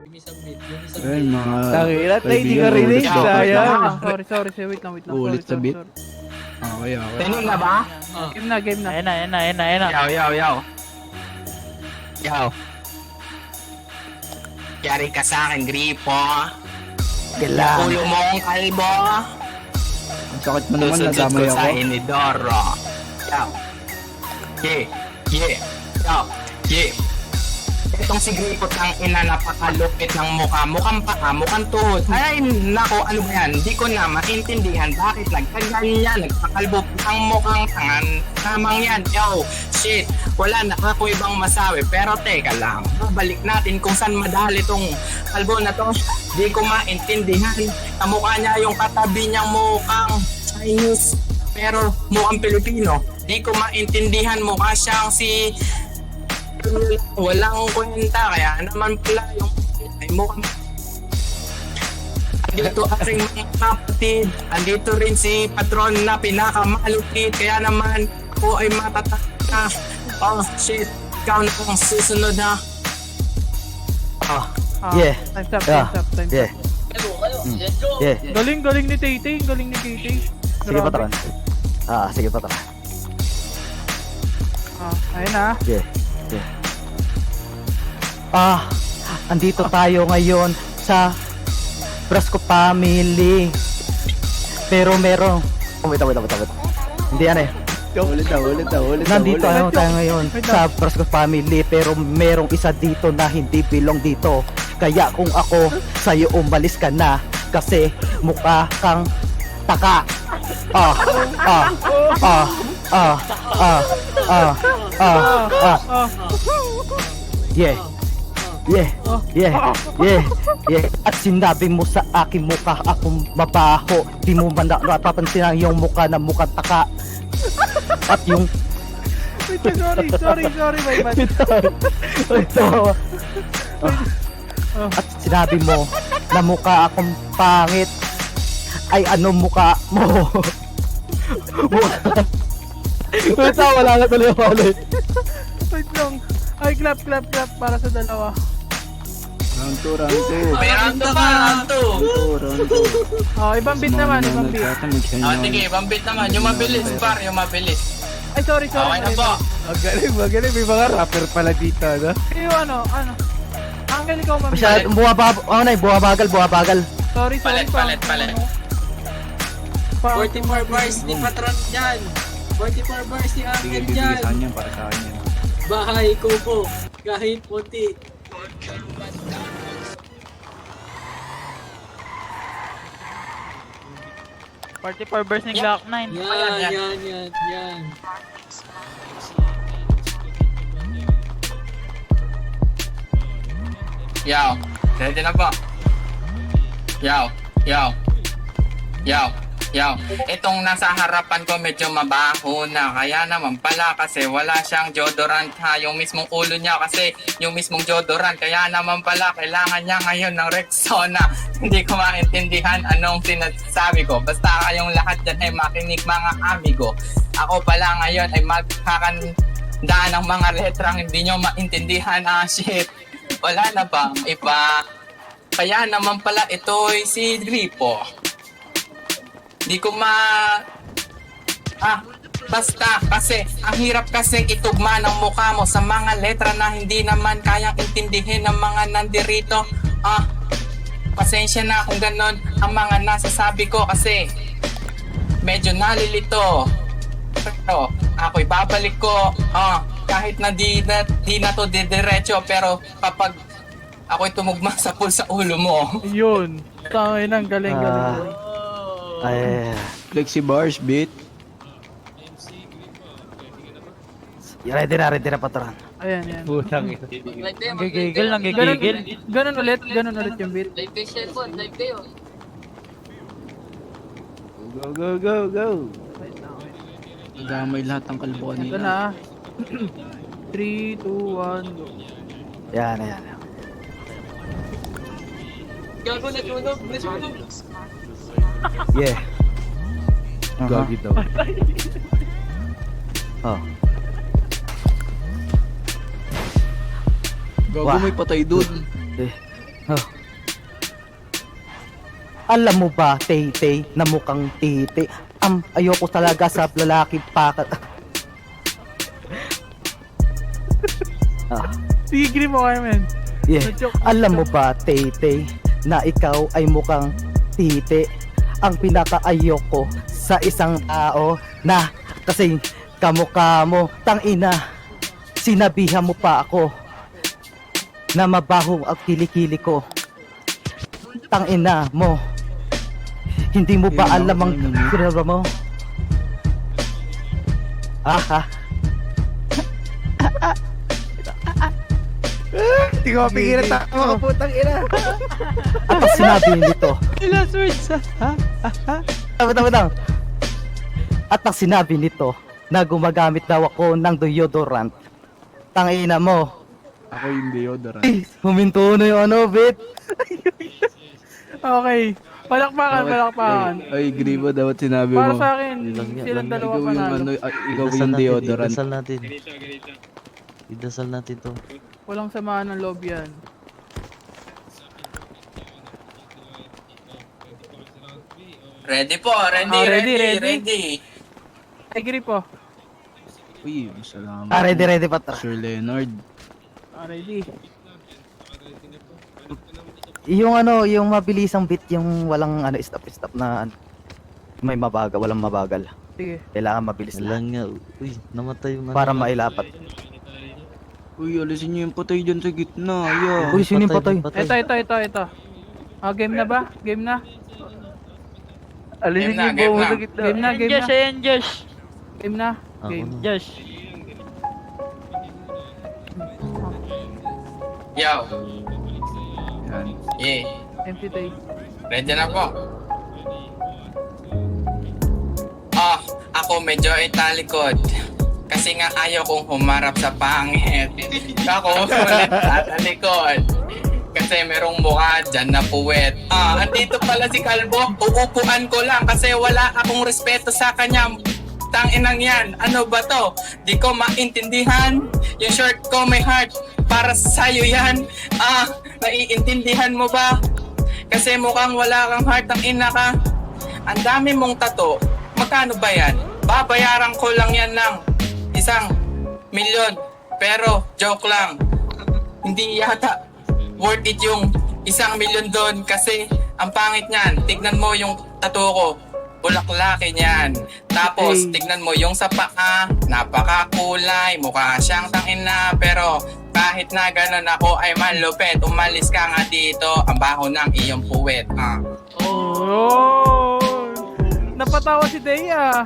Ayun, mga Tangilat na hindi ka kaibigan, rinig. ulit ba? Sayang. Sorry, wait lang. Ulit Sorry, sa beat. sorry. Okay, okay. Tenong na ba? Game na. Ayan na. Yaw. Yari ka sa akin, gripo. Kailangan. Ulo mong kalbo. Ang sakit mo naman, Susundot nadamay ko sa ako. inidoro. Yaw. Yeah. Itong si Gripo tang ina, napakalupit ng mukha. Mukhang paka, mukhang tuhod. Ay, nako, ano ba yan? Di ko na maintindihan bakit nagkaganyan, nagpakalbo ang mukhang tangan. Tamang yan, yo, shit. Wala na ako ibang masabi, pero teka lang. Babalik natin kung saan madali tong kalbo na to. Di ko maintindihan. Kamukha niya yung katabi niyang mukhang Chinese, pero mukhang Pilipino. Di ko maintindihan, mukha siyang si walang kwenta, kaya naman pala yung ay mukhang andito aking mga kapatid, andito rin si patron na pinakamalupit, kaya naman ako ay matataka. Oh shit, ikaw na ang susunod na. Yeah. Time's up. Yeah. Yeah. Galing ni Tay. Sige pa taran. Sige pa taran. Ayun na. Yeah. Andito tayo ngayon sa Brasco Family. Pero merong wait. Hindi yan eh. Ulit na. Nandito tayo ngayon sa Brasco Family, pero merong isa dito na hindi belong dito. Kaya kung ako sa'yo, umalis ka na kasi mukha kang taka. Yeah. At sinabi mo sa akin mukha akong mabaho. Di mo man napapansin ang iyong mukha na mukhang taka. At yung Wait, sorry, my bad. At sinabi mo na mukha akong pangit. Ay ano mukha mo? Wala ka tuloy ulit. Wait lang. Ay, clap para sa dalawa. Round 2. Round 2. Ibang beat naman. Sige, ibang beat naman. Yung mabilis, yung mabilis. Ay, sorry. Okay na po. Magaling. May mga rapper pala dito, no? Yung ano? Angel, ikaw mami. Masyad, bumabagal. Sorry. Palit. 44 bars ni Patron dyan. 44 bars ni Sige, Angel bibigay dyan. sa kanya para sa akin yan. Bahay ko po. Kahit puti. verse ni Glock 9. Yan. Yaw. Ready na po. Yaw. Itong nasa harapan ko medyo mabaho na. Kaya naman pala kasi wala siyang deodorant ha. Yung mismong ulo niya kasi yung mismong deodorant. Kaya naman pala kailangan niya ngayon ng Rexona. Hindi ko maintindihan anong sinasabi ko. Basta kayong lahat dyan ay makinig mga amigo. Ako pala ngayon ay magkakandaan ng mga letrang hindi nyo maintindihan. Shit. Wala na bang iba? Kaya naman pala ito'y si Gripo. Di ko basta kasi ang hirap kasi itugma ng mukha mo sa mga letra na hindi naman kayang intindihin ng mga nandirito. Pasensya na kung ganon ang mga nasasabi ko kasi medyo nalilito. Pero ako'y babalik ko kahit na di na to didiretso, pero kapag ako'y tumugma sa sa ulo mo. Yun. Tangin ang galing. Ay, Flexi bars, beat. ready na patron. Ayan. Putang Nanggigigil. Ganun ulit yung beat. Live kayo, cellphone. Live kayo. Go. Nagamay lahat ng kalbo Ito nila. na. 3, 2, 1, go. Yan. Gago na tunog. Yeah. Gagi daw. Gago, Wah. may patay dun. Oh. Alam mo ba, Tay-Tay, na mukhang titi? Ayoko talaga sa lalaki pakat. Sige, grip mo kayo, men. Yeah. Alam mo ba, Tay-Tay, na ikaw ay mukhang titi? Ang pinaka-ayoko sa isang tao na kasi kamukha mo, tangina, sinabihan mo pa ako na mabaho ang kilikili ko. Tangina mo. Hindi mo ba alam ang kinaba mo? Aha. Hindi ko mapigilan tama ka putang ina. At ang sinabi nito. Last words ha? Tama. At ang sinabi nito na gumagamit daw ako ng deodorant. Tangina mo. Ako yung deodorant. Huminto na yung ano, bit. Okay. Palakpakan. Ay, Gribo, dapat sinabi Para mo. sa akin, silang dalawa Ikaw yung panalo. ikaw yung deodorant. Idasal natin. Idasal natin to. Walang samahan ng loob yan. Ready po, ready, Ah, ready, ready, ready. ready. Ay, grip oh. Uy, salamat. Ready pa. Sir Leonard. Ready. Yung ano, yung mabilisang beat, yung walang ano, stop na ano. May mabagal, walang mabagal. Sige. Kailangan mabilis Wala lang nga. Uy, namatay yung ano. para mailapat. Uy, alisin niyo yung patay dyan sa gitna. Yeah. Uy, sino yung patay? Ito. Game na ba? Game na? Game na, game na. Game na. Game na. Ako Game. na. Yo, Yan. yeah. Empty tayo. Ready na po. Ako medyo italikod. Kasi nga ayaw kong humarap sa pangit. Ako ulit tatalikod. Kasi merong mukha dyan na puwet. Andito pala si Kalbo. Uupuan ko lang kasi wala akong respeto sa kanya. Tanginang yan, ano ba to? Di ko maintindihan. Yung shirt ko may heart, para sa'yo yan. Naiintindihan mo ba? Kasi mukhang wala kang heart, ang ina ka. Ang dami mong tato, magkano ba yan? Babayaran ko lang yan ng 1,000,000. Pero joke lang, hindi yata worth it yung 1,000,000 doon. Kasi ang pangit niyan, tignan mo yung tato ko, bulaklaki niyan. Tapos tignan mo yung sa paa, napakakulay, mukha siyang tangina. Pero kahit na ganun ako ay malupet, umalis ka nga dito, ang baho ng iyong puwet. Oh! Napatawa si Deya.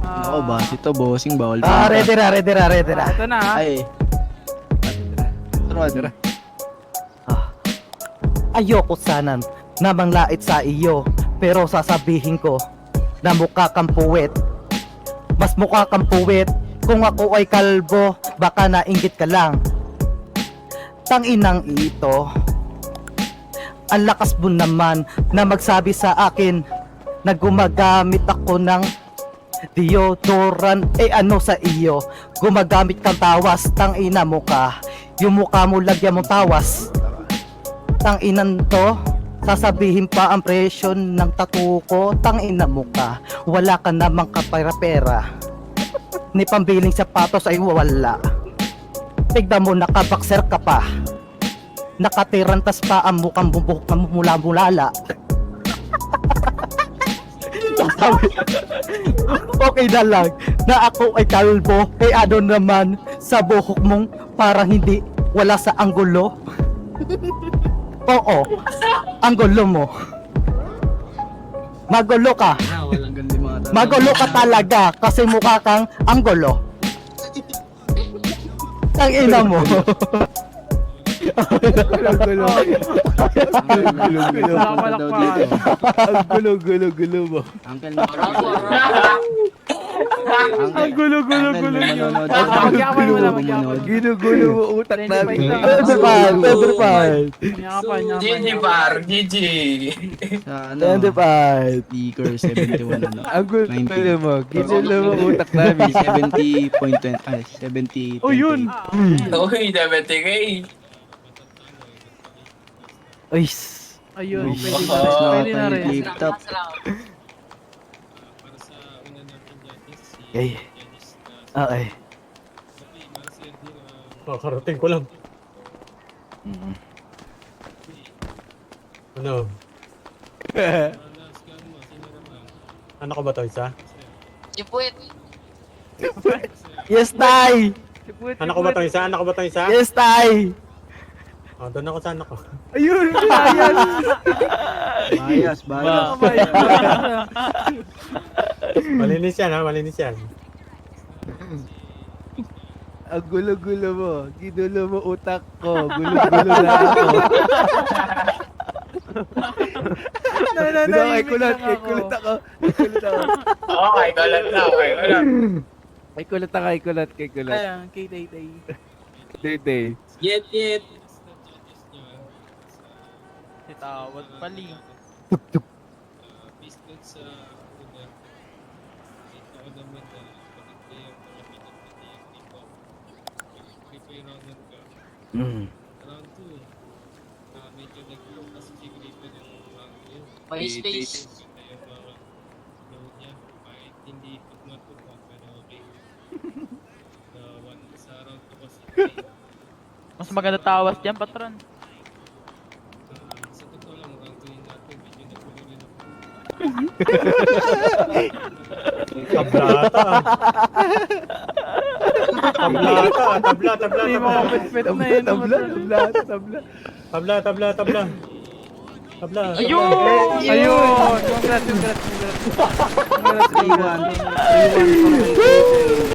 Ako, base to, bossing, bawal pa. Ready na. Ito na ha. Ay. Tara. Ayoko sana na manglait sa iyo, pero sasabihin ko na mukha kang puwet. Mas mukha kang puwet kung ako ay kalbo, baka nainggit ka lang. Tanginang ito. Ang lakas mo naman na magsabi sa akin na gumagamit ako ng deodorant. Ano sa iyo? Gumagamit kang tawas, tangina mo ka. Yung mukha mo lagyan mo tawas. Tanginan to, sasabihin pa ang presyo ng tattoo ko. Tangina mo ka, wala ka namang kapera-pera. Ni pambiling sapatos ay wala. Tignan mo, nakabakser ka pa. Nakatirantas pa ang mukhang bubuhok na mula-mulala. Okay na lang na ako ay kalbo. Ano naman sa buhok mong parang hindi wala sa anggulo. Oo, anggulo mo. Magulo ka. Magulo ka talaga kasi mukha kang anggulo. Ang ina mo. Gulo. Ang gulo mo. Uncle, Ang gulo. Magyakapan mo na. Ginugulo mo utak namin. GG par, GG. Sa ano? Speaker 71 ano. Ang gulo mo. Ginugulo mo utak namin. 70.20. Ay, 70. Oh, yun. Uy, 70K. Uy. Ayun, Uy. pwede na rin. Pwede na rin. Flip top. Ay. Okay. Kakarating ko lang. Ano? Ano ka ba to, isa? Yes, tay! Ano ko ba to, isa? Ano ko ba to, isa? Yes, tay! Oh, doon ako sa ano ko. Ayun, ayan. Bias, bias. Oh my God. Malinis yan, ha? Malinis yan. Ang gulo-gulo mo. Ginulo mo utak ko. Gulo-gulo na ako. Ay, kulat ako. Okay, galat na, okay, galat. Ay, kulat. Ayan, kay Tay-Tay. Tay. Yet. Tawad pali. Mm. May space. Mas maganda tawas dyan, patron. Tablata. Tablata. Hindi mo kapit-pit na yun. Tabla. Ayun! Congrats. 3-1. 3-1 for